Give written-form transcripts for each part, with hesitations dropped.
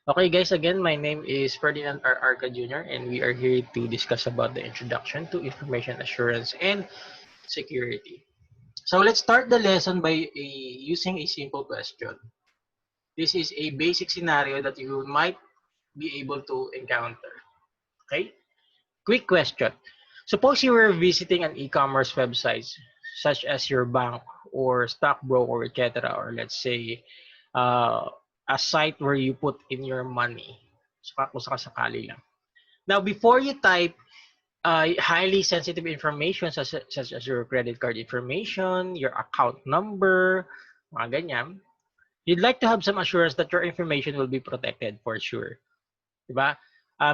Okay, guys, again, my name is Ferdinand R. Arca Jr., and we are here to discuss about the introduction to information assurance and security. So let's start the lesson by using a simple question. This is a basic scenario that you might be able to encounter. Okay? Quick question. Suppose you were visiting an e-commerce website such as your bank or stockbroker, etc., or let's say uh, a site where you put in your money. Kung sakasakali lang. Now, before you type highly sensitive information such as your credit card information, your account number, mga ganyan, you'd like to have some assurance that your information will be protected for sure. Diba?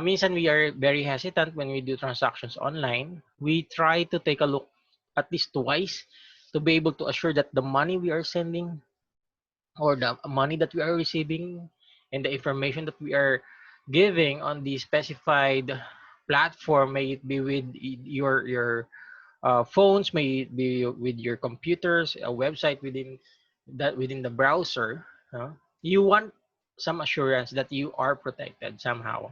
Minsan we are very hesitant when we do transactions online. We try to take a look at least twice to be able to assure that the money we are sending or the money that we are receiving and the information that we are giving on the specified platform, may it be with your phones, may it be with your computers, a website within the browser, you want some assurance that you are protected somehow.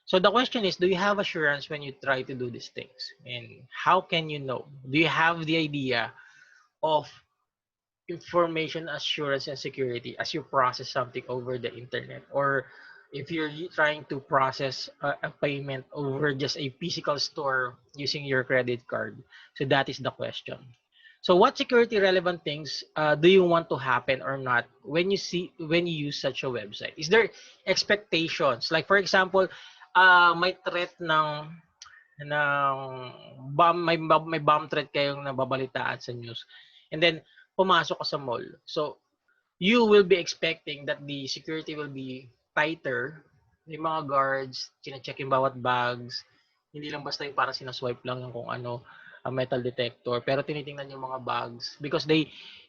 So the question is, do you have assurance when you try to do these things? And how can you know? Do you have the idea of information assurance and security as you process something over the internet, or if you're trying to process a payment over just a physical store using your credit card? So that is the question. So what security relevant things do you want to happen or not when you use such a website? Is there expectations, like for example, may threat ng may bomb threat kayong nababalitaan sa news, and then pumasok ka sa mall. So you will be expecting that the security will be tighter. May mga guards, chine-check yung bawat bags. Hindi lang basta yung para sinaswipe lang yung kung ano, a metal detector. Pero tinitingnan yung mga bags because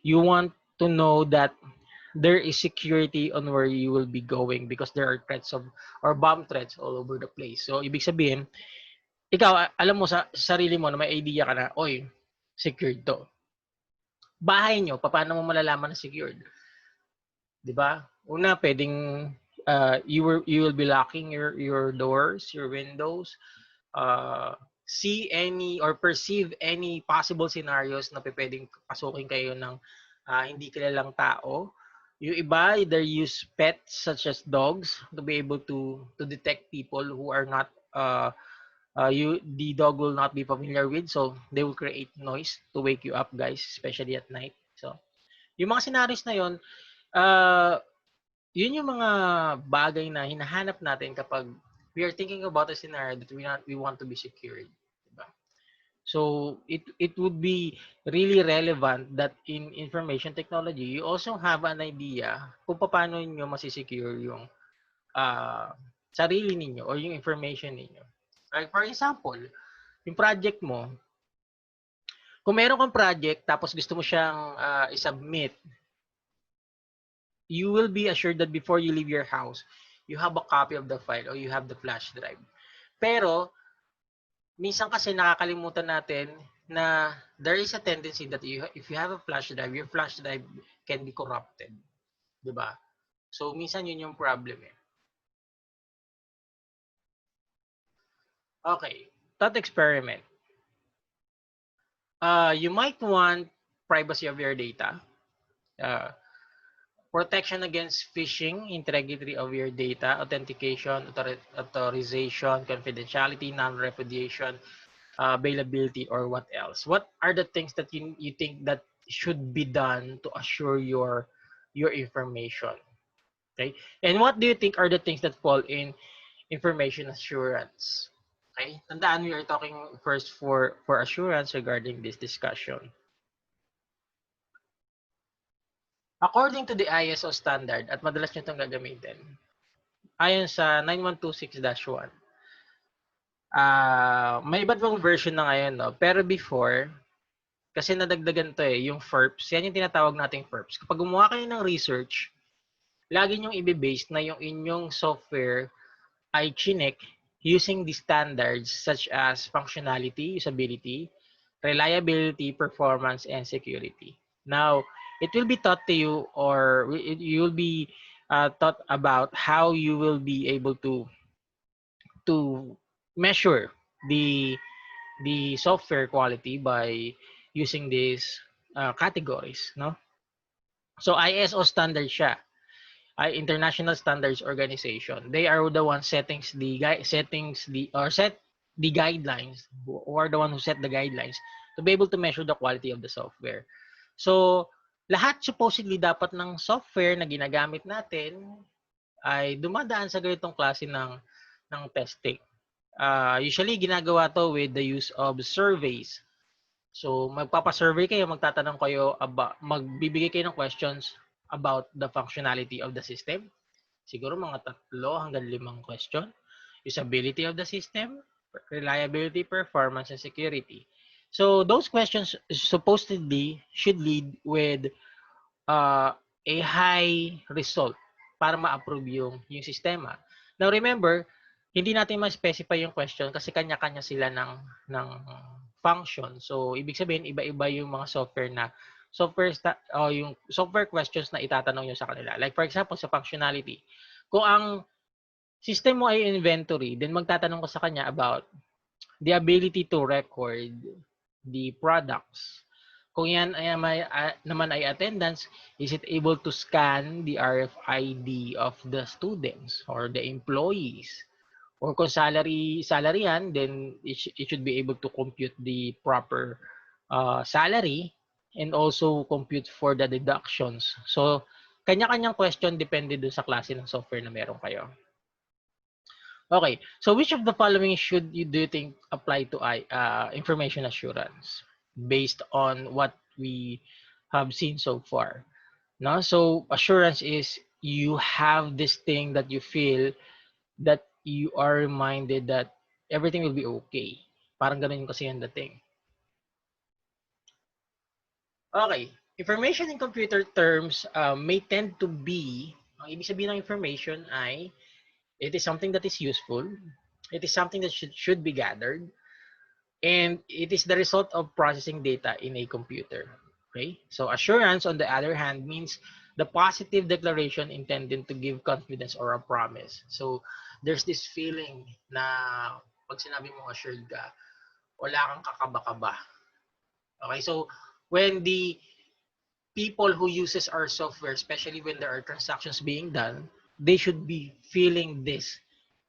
you want to know that there is security on where you will be going because there are threats of or bomb threats all over the place. So ibig sabihin, ikaw alam mo sa sarili mo na may idea ka na, oy, secured to. Bahay nyo, paano mo malalaman na secured? 'Di ba? Una, pwedeng you will be locking your doors, your windows, see any or perceive any possible scenarios na pwedeng pasukin kayo ng hindi kilalang tao. Yung iba, either use pets such as dogs to be able to detect people who are not the dog will not be familiar with, so they will create noise to wake you up, guys, especially at night. So yung mga scenarios na yon, uh, yun yung mga bagay na hinahanap natin kapag we are thinking about a scenario that we want to be secured, diba? So it would be really relevant that in information technology you also have an idea kung paano niyo masisecure yung sarili ninyo or yung information ninyo. Like for example, yung project mo, kung meron kang project tapos gusto mo siyang i-submit, you will be assured that before you leave your house, you have a copy of the file or you have the flash drive. Pero, minsan kasi nakakalimutan natin na there is a tendency that if you have a flash drive, your flash drive can be corrupted. Diba? So, minsan yun yung problem eh. Okay, thought experiment. You might want privacy of your data. Protection against phishing, integrity of your data, authentication, authorization, confidentiality, non-repudiation, availability, or what else? What are the things that you think that should be done to assure your information? Okay, and what do you think are the things that fall in information assurance? Okay, tandaan, we are talking first for assurance regarding this discussion. According to the ISO standard, at madalas nyo itong gagamitin, ayon sa 9126-1, may iba't ibang version na ngayon, no? Pero before, kasi nadagdagan to eh, yung FERPs, yan yung tinatawag nating FERPs. Kapag gumawa kayo ng research, lagi nyong i-base na yung inyong software ay chinek using the standards such as functionality, usability, reliability, performance, and security. Now, it will be taught to you, or you will be thought about how you will be able to measure the software quality by using these categories, no? So ISO standard siya, ay International Standards Organization. They are the ones settings set the guidelines, who are the one who set the guidelines to be able to measure the quality of the software. So lahat supposedly dapat ng software na ginagamit natin ay dumadaan sa ganitong klase ng testing. Usually ginagawa to with the use of surveys. So magpapa-survey kayo, magtatanong kayo about, magbibigay kayo ng questions about the functionality of the system. Siguro mga 3 hanggang 5 question. Usability of the system, reliability, performance, and security. So those questions supposedly should lead with a high result para ma-approve yung sistema. Now remember, hindi natin ma-specify yung question kasi kanya-kanya sila ng function. So ibig sabihin iba-iba yung mga software na yung software questions na itatanong nyo sa kanila. Like for example, sa functionality. Kung ang system mo ay inventory, then magtatanong ko sa kanya about the ability to record the products. Kung yan ay naman ay attendance, is it able to scan the RFID of the students or the employees? Or kung salary yan, then it should be able to compute the proper salary and also compute for the deductions. So, kanya-kanyang question depende dun sa klase ng software na meron kayo. Okay, so which of the following do you think apply to information assurance based on what we have seen so far? No, so assurance is you have this thing that you feel that you are reminded that everything will be okay. Parang ganun yung kasi yung dating. Okay, information in computer terms may tend to be, ang ibig sabihin ng information ay it is something that is useful. It is something that should be gathered. And it is the result of processing data in a computer. Okay? So assurance, on the other hand, means the positive declaration intended to give confidence or a promise. So there's this feeling na pag sinabi mong assured ka, wala kang kakaba-kaba. Okay? So when the people who uses our software, especially when there are transactions being done, they should be feeling this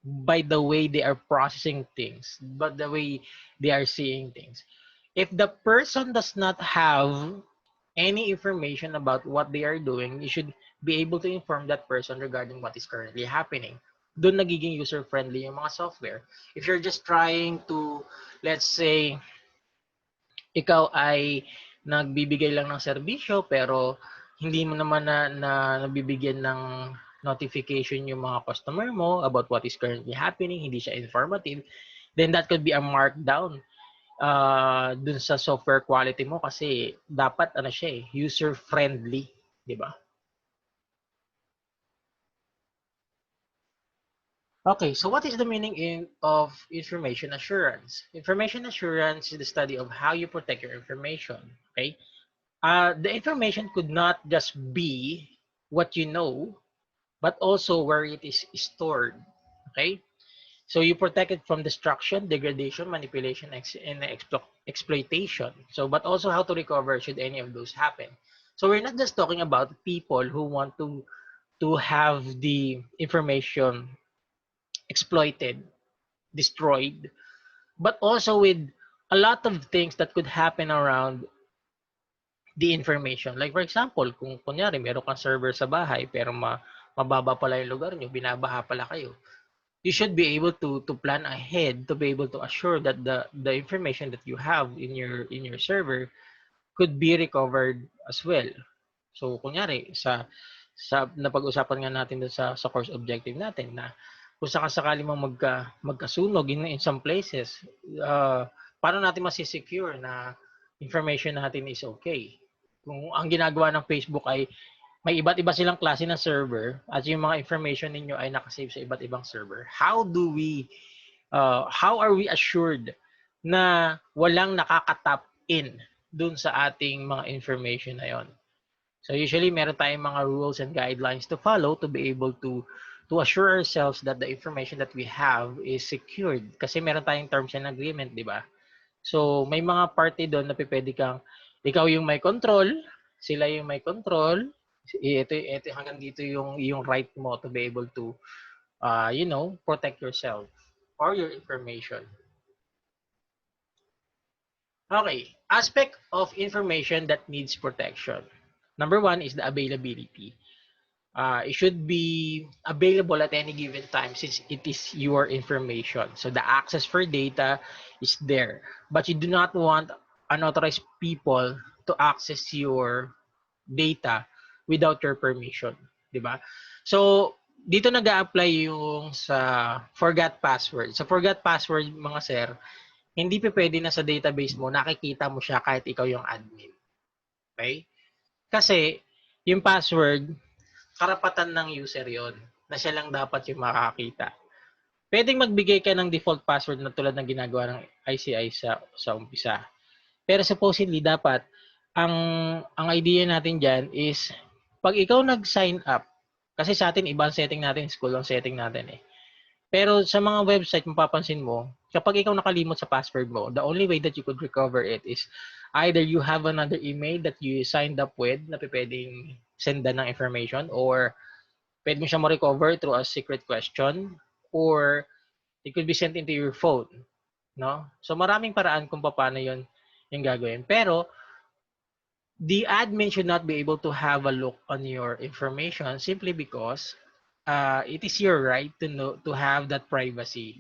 by the way they are processing things, but the way they are seeing things. If the person does not have any information about what they are doing, you should be able to inform that person regarding what is currently happening. Doon nagiging user-friendly yung mga software. If you're just trying to, let's say, ikaw ay nagbibigay lang ng serbisyo pero hindi mo naman na nabibigyan ng notification yung mga customer mo about what is currently happening, hindi siya informative, then that could be a markdown dun sa software quality mo kasi dapat siya user friendly, di ba? Okay, so what is the meaning of information assurance? Information assurance is the study of how you protect your information. Okay, the information could not just be what you know, but also where it is stored. Okay, so you protect it from destruction, degradation, manipulation, and exploitation. So, but also how to recover should any of those happen. So we're not just talking about people who want to have the information exploited, destroyed, but also with a lot of things that could happen around the information. Like for example, kung kunyari meron kang server sa bahay pero mababa pala yung lugar nyo, binabaha pala kayo, you should be able to plan ahead to be able to assure that the information that you have in your server could be recovered as well. So kunyari sa napag-usapan nga natin dun sa course objective natin na kung sakasakali mo magkasunog in some places, paano natin masisecure na information natin is okay? Kung ang ginagawa ng Facebook ay may iba't iba silang klase ng server at yung mga information ninyo ay nakasave sa iba't ibang server, how are we assured na walang nakaka-tap in dun sa ating mga information na yon? So usually meron tayong mga rules and guidelines to follow to be able to assure ourselves that the information that we have is secured. Kasi meron tayong terms and agreement, di ba? So may mga party doon na pwede kang, ikaw yung may control, sila yung may control, ito hanggang dito yung right mo to be able to, protect yourself or your information. Okay, aspect of information that needs protection. Number one is the availability. It should be available at any given time since it is your information. So the access for data is there. But you do not want unauthorized people to access your data without your permission. Diba? So, dito nag-a-apply yung sa forgot password. Sa forgot password, mga sir, hindi pa pwede na sa database mo, nakikita mo siya kahit ikaw yung admin. Okay? Kasi, yung password, karapatan ng user yon na siya lang dapat yung makakita. Pwedeng magbigay ka ng default password na tulad ng ginagawa ng ICI sa umpisa. Pero supposedly dapat ang idea natin diyan is pag ikaw nag-sign up, kasi sa atin ibang setting natin, school ang setting natin eh. Pero sa mga website mapapansin mo, kapag ikaw nakalimot sa password mo, the only way that you could recover it is either you have another email that you signed up with na pwedeng sendan ng information, or pwede mo siya ma-recover through a secret question, or it could be sent into your phone, no? So maraming paraan kung paano 'yon yung gagawin. Pero the admin should not be able to have a look on your information simply because it is your right to know, to have that privacy.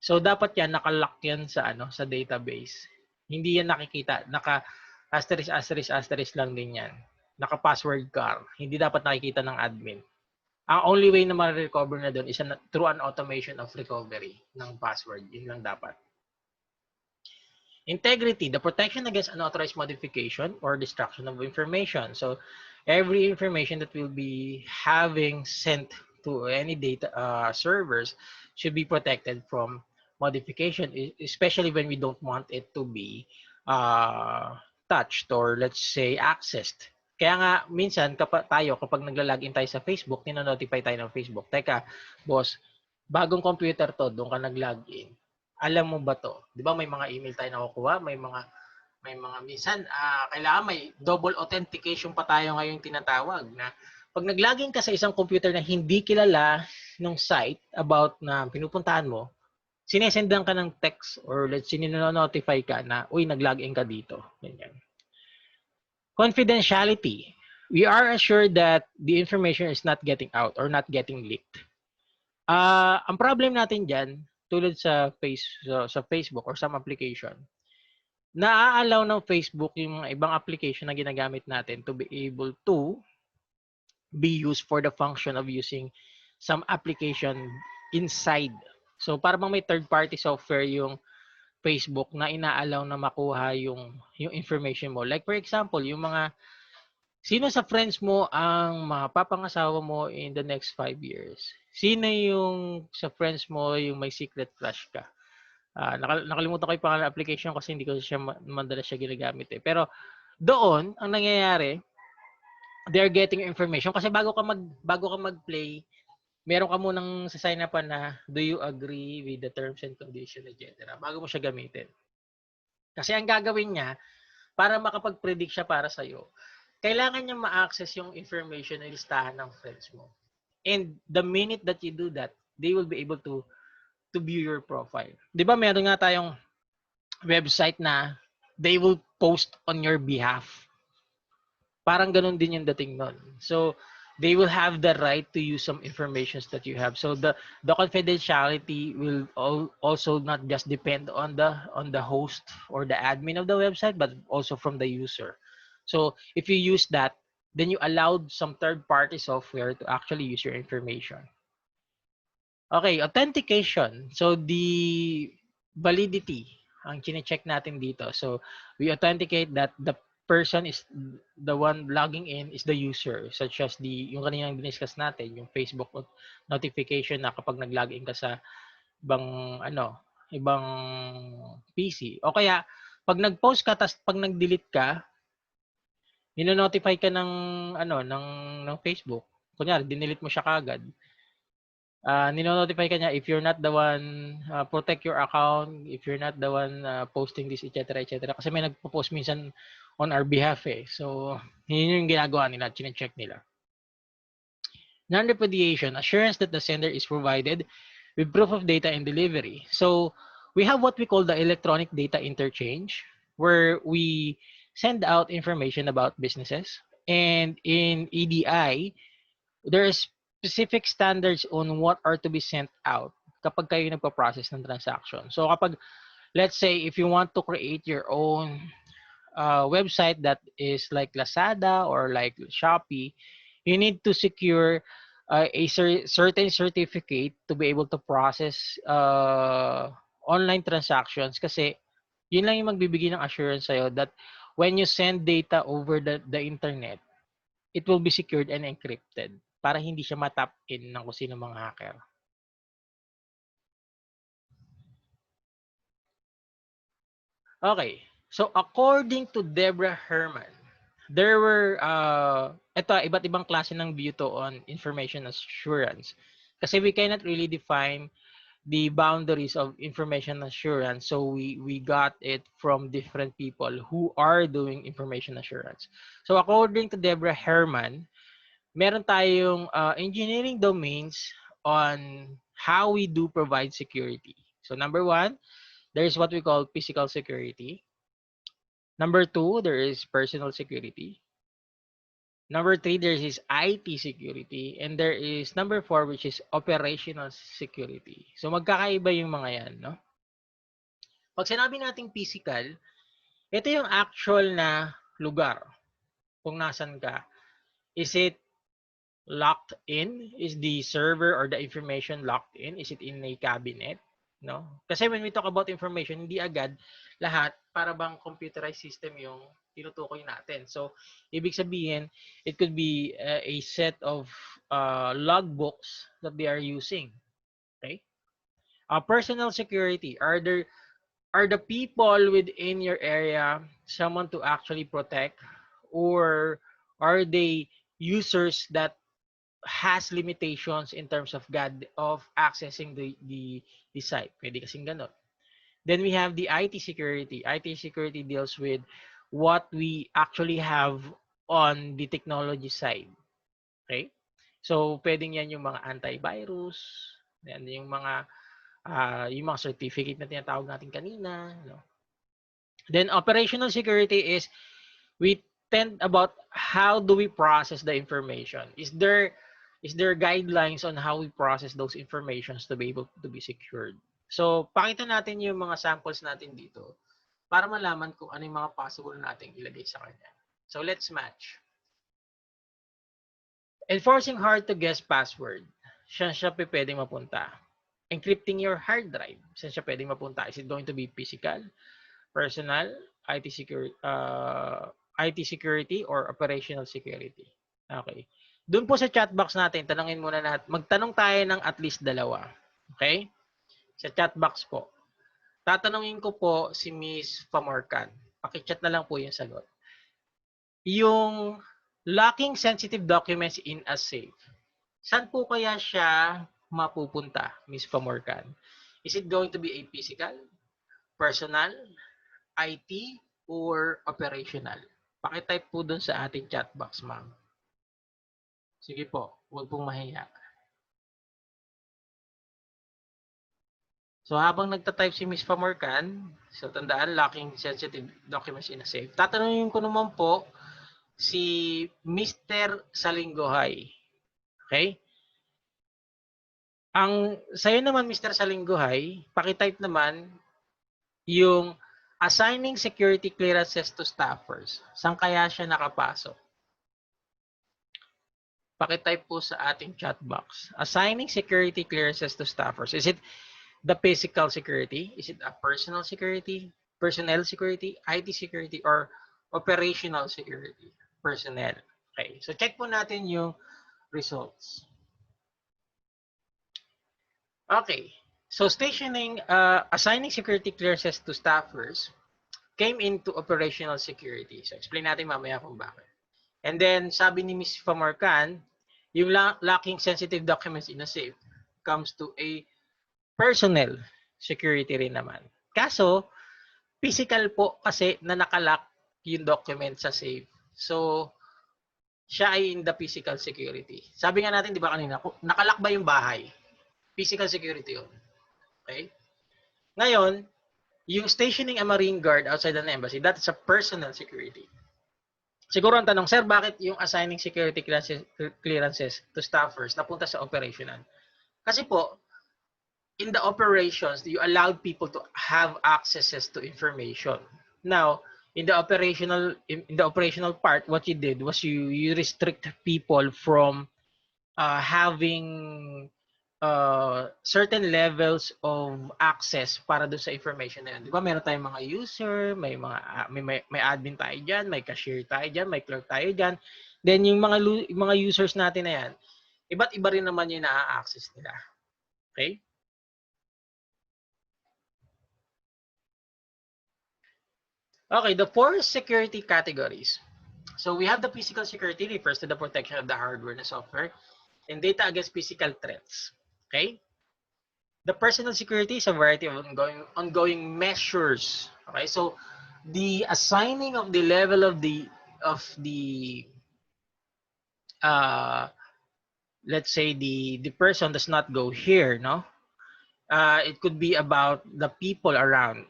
So dapat yan nakalock yan sa database. Hindi yan nakikita, naka asterisk asterisk asterisk lang din yan. Naka password car. Hindi dapat nakikita ng admin. Ang only way na ma-recover na doon is through an automation of recovery ng password. Yun lang dapat. Integrity, the protection against unauthorized modification or destruction of information. So every information that will be having sent to any data servers should be protected from modification, especially when we don't want it to be touched or let's say accessed. Kaya nga minsan kapag nagla-login tayo sa Facebook, nino-notify tayo ng Facebook. Teka, boss, bagong computer to, doon ka nag-login. Alam mo ba to? 'Di ba may mga email tayo nakukuha, may mga minsan kailangan may double authentication pa tayo ngayong tinatawag na pag nag-login ka sa isang computer na hindi kilala ng site about na pinupuntahan mo, sinesendan ka ng text or let's say nino-notify ka na uy, nag-login ka dito. Ganyan. Confidentiality. We are assured that the information is not getting out or not getting leaked. Ang problem natin diyan tulad sa Facebook or some application, naa-allow ng Facebook yung ibang application na ginagamit natin to be able to be used for the function of using some application inside. So para bang may third party software yung Facebook na ina-allow na makuha yung information mo. Like for example, yung mga sino sa friends mo ang mapapangasawa mo in the next 5 years? Sino yung sa friends mo yung may secret crush ka? Nakalimutan ko yung pangalan application kasi hindi ko siya madalas siya ginagamit eh. Pero doon ang nangyayari, they're getting information kasi bago ka mag-play, meron ka munang sa-sign up na do you agree with the terms and conditions, etc. bago mo siya gamitin. Kasi ang gagawin niya para makapag-predict siya para sa iyo, kailangan niya ma-access yung information na listahan ng friends mo. And the minute that you do that, they will be able to view your profile. 'Di ba meron nga tayong website na they will post on your behalf. Parang ganun din yung dating nun. So they will have the right to use some informations that you have. So the confidentiality will also not just depend on the host or the admin of the website, but also from the user. So if you use that, then you allowed some third-party software to actually use your information. Okay, authentication. So the validity ang chine-check natin dito. So we authenticate that the person is the one logging in is the user, such as yung kaninang diniscuss natin, yung Facebook notification na kapag nag-login ka sa ibang PC. O kaya pag nag-post ka tas pag nag-delete ka, Nino-notify ka ng ano, ng Facebook. Kunyari, dinilit mo siya kaagad. Nino-notify ka niya if you're not the one, protect your account, if you're not the one posting this, etc., etc. Kasi may nagpo-post minsan on our behalf eh. So, yun yung ginagawa nila, chine-check nila. Non-repudiation, assurance that the sender is provided with proof of data and delivery. So, we have what we call the electronic data interchange, where we send out information about businesses. And in EDI, there are specific standards on what are to be sent out kapag kayo nagpa-process ng transaction. So kapag, let's say, if you want to create your own website that is like Lazada or like Shopee, you need to secure a certain certificate to be able to process online transactions kasi yun lang yung magbibigay ng assurance sa'yo that when you send data over the internet, it will be secured and encrypted para hindi siya matap in ng kung sino mga hacker. Okay. So according to Deborah Herman, there were iba't ibang klase ng view to on information assurance. Kasi we cannot really define the boundaries of information assurance. So we got it from different people who are doing information assurance. So according to Deborah Herman, meron tayong engineering domains on how we do provide security. So number one, there is what we call physical security. Number two, there is personal security. Number three, there is IT security. And there is number four, which is operational security. So magkakaiba yung mga yan, no? Pag sinabi nating physical, ito yung actual na lugar kung nasan ka. Is it locked in? Is the server or the information locked in? Is it in a cabinet? No? Kasi when we talk about information, hindi agad lahat para bang computerized system yung tinutukoy natin. So, ibig sabihin, it could be a set of logbooks that they are using. Okay? Personal security. Are the people within your area someone to actually protect, or are they users that has limitations in terms of accessing the site? Pwede kasing ganun. Then we have the IT security. IT security deals with what we actually have on the technology side. Okay? So pwedeng yan yung mga antivirus, yan yung mga certificate na tinatawag natin kanina, no? Then operational security is we tend about how do we process the information. Is there guidelines on how we process those informations to be able to be secured? So pakita natin yung mga samples natin dito para malaman kung ano yung mga possible nating ilagay sa kanya. So let's match. Enforcing hard to guess password. Saan siya pwedeng mapunta? Encrypting your hard drive. Saan siya pwedeng mapunta? Is it going to be physical, personal, IT security, or operational security? Okay. Doon po sa chat box natin, tanongin muna natin. Magtanong tayo ng at least dalawa. Okay? Sa chat box po. Tatanungin ko po si Miss Famorcan. Paki-chat na lang po yung sagot. Yung locking sensitive documents in a safe. Saan po kaya siya mapupunta, Miss Famorcan? Is it going to be a physical, personal, IT, or operational? Paki-type po dun sa ating chat box, ma'am. Sige po, huwag pong mahiya. So habang nagta-type si Miss Famorcan, so tandaan, locking sensitive documents in a safe. Tatanungin ko naman po si Mr. Salinggohay. Okay? Ang sa'yo naman, Mr. Salinggohay, paki-type naman yung assigning security clearances to staffers. Saan kaya siya nakapasok? Paki-type po sa ating chat box. Assigning security clearances to staffers. Is it the physical security? Is it a personal security, personnel security, IT security, or operational security? Personnel. Okay. So check po natin yung results. Okay. So assigning security clearances to staffers came into operational security. So explain natin mamaya kung bakit. And then, sabi ni Ms. Famarkan, yung lacking sensitive documents in a safe comes to a personal security rin naman. Kaso, physical po kasi na nakalock yung document sa safe. So, siya ay in the physical security. Sabi nga natin, di ba kanina, nakalock ba yung bahay? Physical security yun. Okay? Ngayon, yung stationing a marine guard outside an embassy, that's a personal security. Siguro ang tanong, sir, bakit yung assigning security clearances to staffers napunta sa operational? Kasi po, in the operations, you allowed people to have accesses to information. Now, in the operational part, what you did was you restrict people from having certain levels of access para do sa information na yun. Di ba meron tayong mga user, may admin tayo dyan, may cashier tayo dyan, may clerk tayo dyan. Then yung mga users natin na yan, iba't iba rin naman yung na-access nila. Okay? Okay, the four security categories. So we have the physical security, refers to the protection of the hardware and software, and data against physical threats. Okay? The personal security is a variety of ongoing measures. Okay, so the assigning of the level of the let's say the person does not go here, no? It could be about the people around.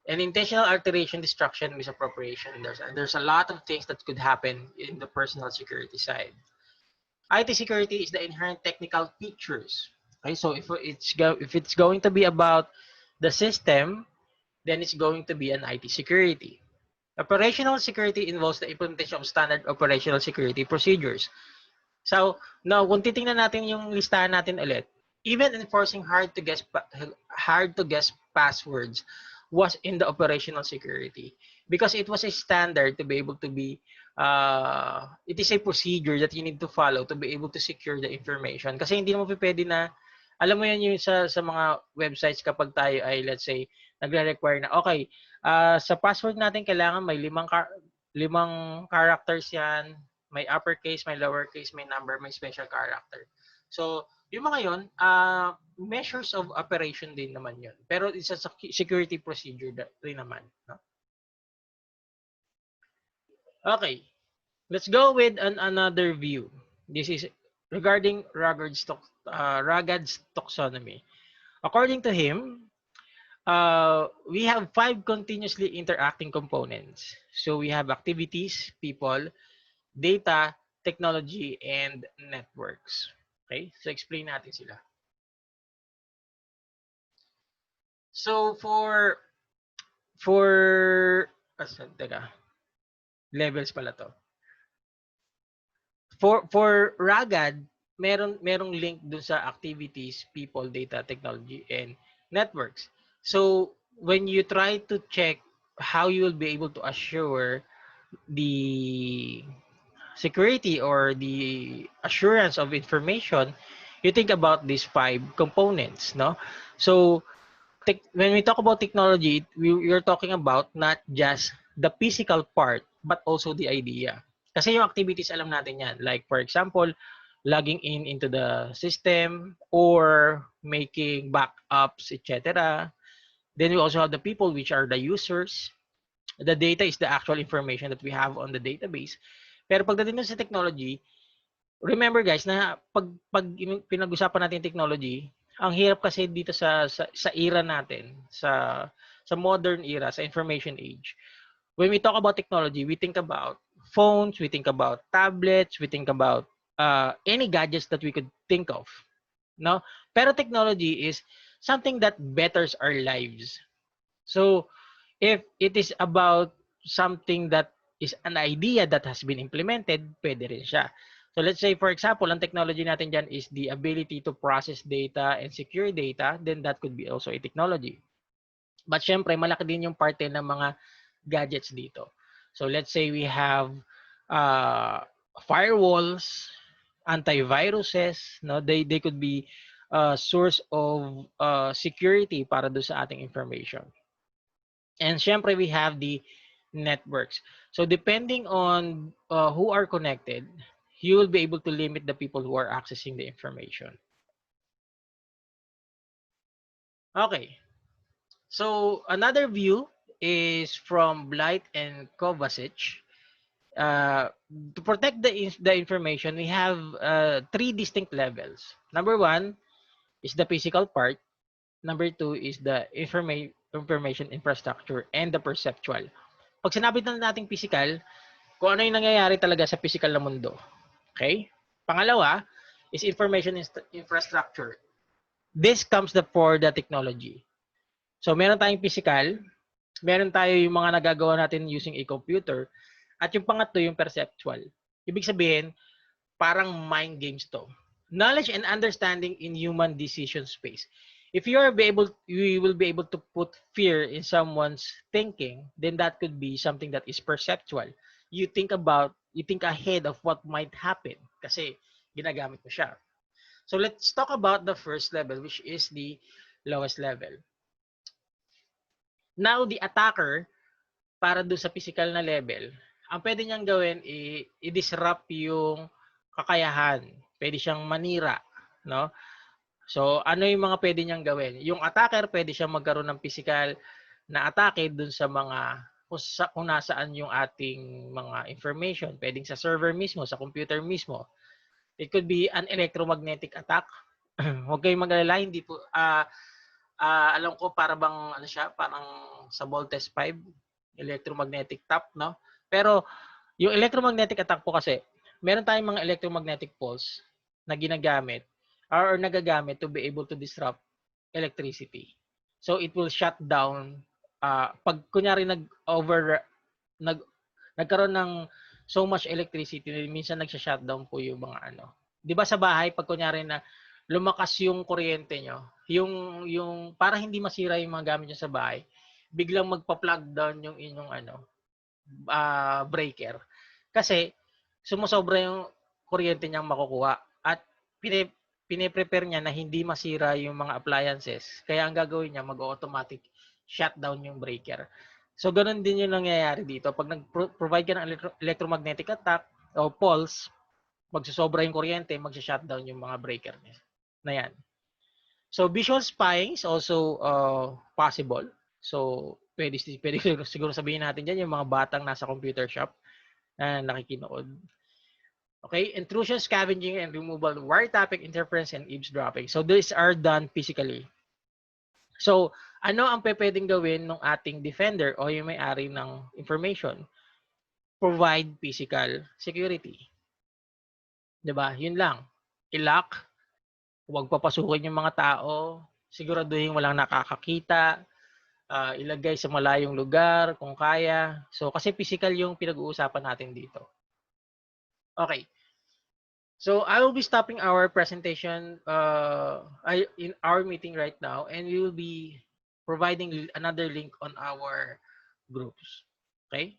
And intentional alteration, destruction, misappropriation. There's a lot of things that could happen in the personal security side. IT security is the inherent technical features. Okay, so if it's going to be about the system, then it's going to be an IT security. Operational security involves the implementation of standard operational security procedures. So, now, kung titingnan natin yung listahan natin ulit, even enforcing hard to guess passwords was in the operational security because it was a standard to be able to be it is a procedure that you need to follow to be able to secure the information. Kasi hindi mo pwede na, alam mo yan yung sa mga websites kapag tayo ay, let's say, nagre-require na, okay, sa password natin kailangan may limang characters yan, may uppercase, may lowercase, may number, may special character. So, yung mga yun, measures of operation din naman yun. Pero it's a security procedure rin naman. No? Okay. Let's go with another view. This is regarding Ragad's taxonomy. According to him, we have 5 continuously interacting components. So we have activities, people, data, technology, and networks. Okay? So explain natin sila. So for levels pala to. For Ragad, merong link dun sa activities, people, data, technology, and networks. So when you try to check how you will be able to assure the security or the assurance of information, you think about these 5 components, no? So when we talk about technology, we're talking about not just the physical part, but also the idea. Kasi yung activities, alam natin yan. Like, for example, logging into the system or making backups, etc. Then we also have the people, which are the users. The data is the actual information that we have on the database. Pero pagdating sa technology, remember guys, na pag pinag-usapan natin technology, ang hirap kasi dito sa era natin, sa modern era, sa information age. When we talk about technology, we think about phones, we think about tablets, we think about any gadgets that we could think of. No? Pero technology is something that betters our lives. So, if it is about something that is an idea that has been implemented, pwede rin siya. So let's say, for example, ang technology natin dyan is the ability to process data and secure data, then that could be also a technology. But syempre, malaki din yung parte ng mga gadgets dito. So let's say we have firewalls, antiviruses, no? They could be a source of security para do sa ating information. And syempre, we have the networks. So depending on who are connected, you will be able to limit the people who are accessing the information. Okay. So another view is from Blight and Kovacic. To protect the information, we have three distinct levels. Number one is the physical part. Number two is the information infrastructure and the perceptual. Pag sinabi na nating physical, kung ano yung nangyayari talaga sa physical na mundo. Okay? Pangalawa is information infrastructure. This comes for the technology. So meron tayong physical, meron tayo yung mga nagagawa natin using a computer, at yung pangatlo yung perceptual. Ibig sabihin, parang mind games to. Knowledge and understanding in human decision space. If you will be able to put fear in someone's thinking, then that could be something that is perceptual. You think ahead of what might happen kasi ginagamit mo siya. So let's talk about the first level, which is the lowest level. Now, the attacker, para doon sa physical na level, ang pwede niyang gawin i-disrupt yung kakayahan. Pwede siyang manira, no? So, ano yung mga pwede niyang gawin? Yung attacker, pwede siyang magkaroon ng physical na atake doon sa mga kung nasaan yung ating mga information. Pwedeng sa server mismo, sa computer mismo. It could be an electromagnetic attack. Huwag kayong mag-alala, hindi po alam ko para bang ano siya, parang sa Voltes 5, electromagnetic tap, no? Pero yung electromagnetic attack po kasi, meron tayong mga electromagnetic pulse na ginagamit or nagagamit to be able to disrupt electricity. So it will shut down pag kunyari nag nagkaroon ng so much electricity, minsan nagsha-shutdown po yung mga ano. 'Di ba sa bahay pag kunyari na lumakas yung kuryente nyo, yung para hindi masira yung mga gamit nyo sa bahay, biglang magpa-plug down yung inyong breaker. Kasi sumusobra yung kuryente niyang makukuha at pine-prepare niya na hindi masira yung mga appliances. Kaya ang gagawin niya, mag-automatic shutdown yung breaker. So, ganun din yung nangyayari dito. Pag nag-provide ka ng electromagnetic attack o pulse, magsusobra yung kuryente, mag-shutdown yung mga breaker niya. Na yan. So, visual spying is also possible. So, pwede siguro sabihin natin dyan yung mga batang nasa computer shop na nakikinood. Okay, intrusion, scavenging, and removal, wiretapping, interference, and eavesdropping. So, these are done physically. So, ano ang pwedeng gawin ng ating defender o yung may-ari ng information? Provide physical security. 'Di ba? Yun lang. I-lock, huwag papasukin yung mga tao, siguraduhin walang nakakakita, ilagay sa malayong lugar kung kaya. So, kasi physical yung pinag-uusapan natin dito. Okay. So, I will be stopping our presentation in our meeting right now, and we will be providing another link on our groups. Okay?